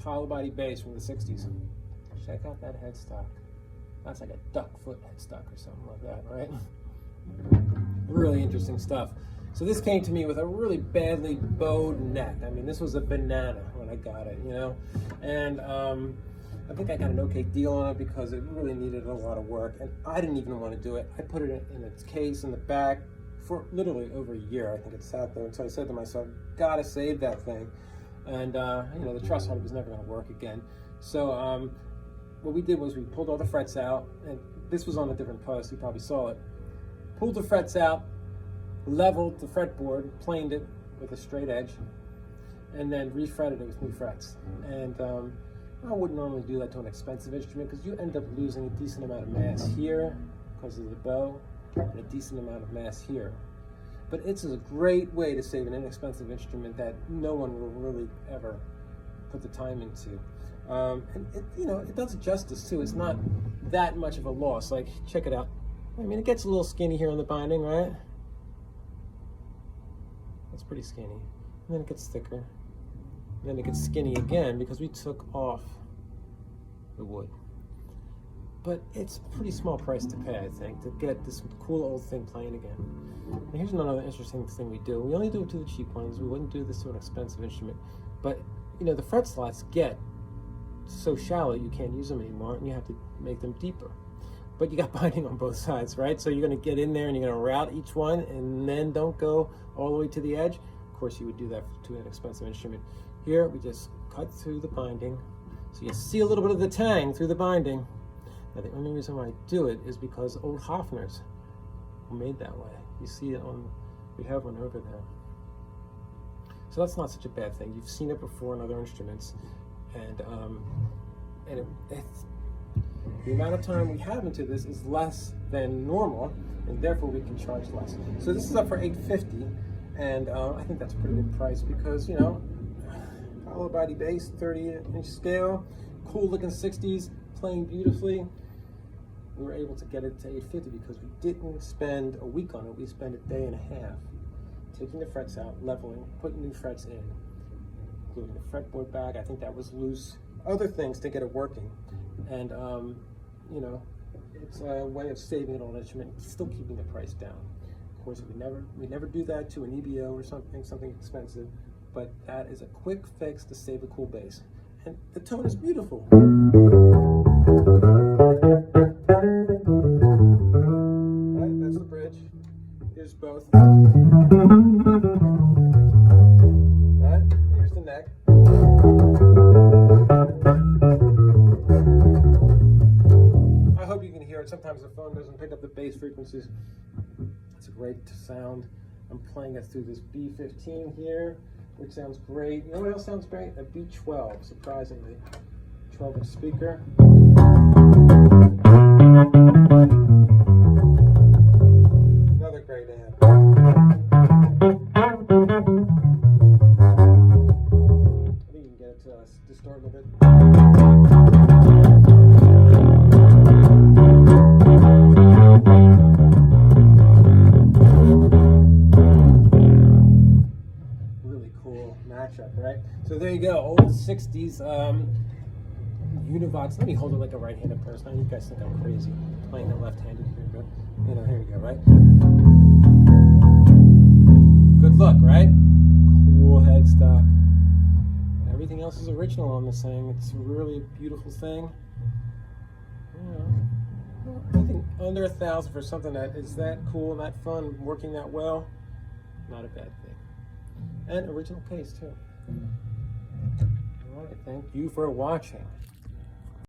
hollow body bass from the 60s. Check out that headstock. That's like a duck foot headstock or something like that, right? Really interesting stuff. So this came to me with a really badly bowed neck. I mean, this was a banana when I got it, you know? And I think I got an okay deal on it because it really needed a lot of work, and I didn't even want to do it. I put it in its case in the back for literally over a year. I think it sat there until I said to myself, gotta save that thing. And you know, the truss hardly was never going to work again. So what we did was we pulled all the frets out, and this was on a different post, you probably saw it. Pulled the frets out, leveled the fretboard, planed it with a straight edge, and then refretted it with new frets. And I wouldn't normally do that to an expensive instrument because you end up losing a decent amount of mass here because of the bow, and a decent amount of mass here. But it's a great way to save an inexpensive instrument that no one will really ever put the time into. And it, you know, it does it justice too. It's not that much of a loss. Like, check it out. I mean, it gets a little skinny here on the binding, right? It's pretty skinny. And then it gets thicker. And then it gets skinny again because we took off the wood. But it's a pretty small price to pay, I think, to get this cool old thing playing again. And here's another interesting thing we do. We only do it to the cheap ones. We wouldn't do this to an expensive instrument. But, you know, the fret slots get so shallow you can't use them anymore, and you have to make them deeper. But you got binding on both sides, right? So you're going to get in there and you're going to route each one, and then don't go all the way to the edge. Of course, you would do that to an expensive instrument. Here, we just cut through the binding. So you see a little bit of the tang through the binding. Now, the only reason why I do it is because old Hofners were made that way. You see it on, we have one over there. So that's not such a bad thing. You've seen it before in other instruments. And it's, the amount of time we have into this is less than normal, and therefore we can charge less. So this is up for $850, and I think that's a pretty good price because, you know, hollow body bass, 30-inch scale, cool looking 60s, playing beautifully. We were able to get it to $850 because we didn't spend a week on it. We spent a day and a half taking the frets out, leveling, putting new frets in, gluing the fretboard back. I think that was loose. Other things to get it working. And, you know, it's a way of saving an old instrument, still keeping the price down. Of course, we never do that to an EBO or something expensive, but that is a quick fix to save a cool bass. And the tone is beautiful. Right, that's the bridge. Here's both. Right, here's the neck. I hope you can hear it. Sometimes the phone doesn't pick up the bass frequencies. It's a great sound. I'm playing it through this B15 here, which sounds great. You know what else sounds great? A B12, surprisingly. 12-inch speaker. Another great amp. I think you can get it to distort a little bit. Matchup, right? So there you go, old 60s Univox. Let me hold it like a right-handed person. You guys think I'm crazy playing it left-handed here, but you know, here we go, right? Good look, right? Cool headstock. Everything else is original on this thing. It's really a beautiful thing. You know, I think under $1,000 for something that is that cool and that fun, working that well, not a bad thing. And original case too. All right, thank you for watching.